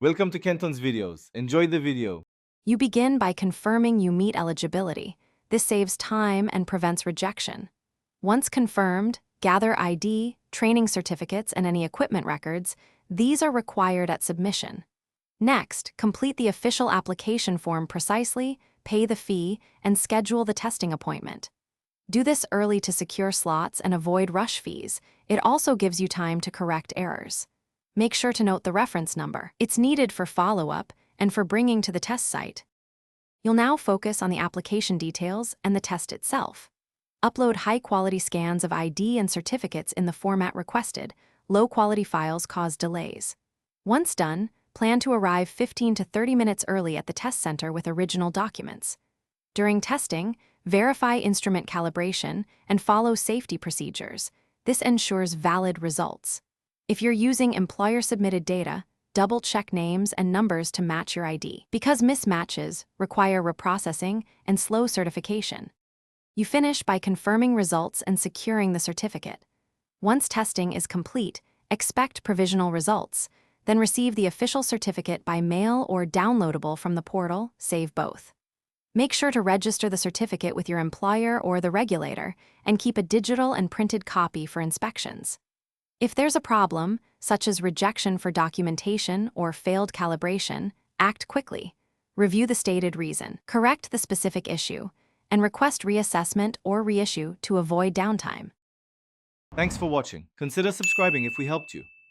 Welcome to Kenton's videos. Enjoy the video. You begin by confirming you meet eligibility. This saves time and prevents rejection. Once confirmed, gather ID, training certificates, and any equipment records. These are required at submission. Next, complete the official application form precisely, pay the fee, and schedule the testing appointment. Do this early to secure slots and avoid rush fees. It also gives you time to correct errors. Make sure to note the reference number. It's needed for follow-up and for bringing to the test site. You'll now focus on the application details and the test itself. Upload high-quality scans of ID and certificates in the format requested. Low-quality files cause delays. Once done, plan to arrive 15 to 30 minutes early at the test center with original documents. During testing, verify instrument calibration and follow safety procedures. This ensures valid results. If you're using employer-submitted data, double-check names and numbers to match your ID, because mismatches require reprocessing and slow certification. You finish by confirming results and securing the certificate. Once testing is complete, expect provisional results, then receive the official certificate by mail or downloadable from the portal. Save both. Make sure to register the certificate with your employer or the regulator and keep a digital and printed copy for inspections. If there's a problem, such as rejection for documentation or failed calibration, act quickly. Review the stated reason, correct the specific issue, and request reassessment or reissue to avoid downtime. Thanks for watching. Consider subscribing if we helped you.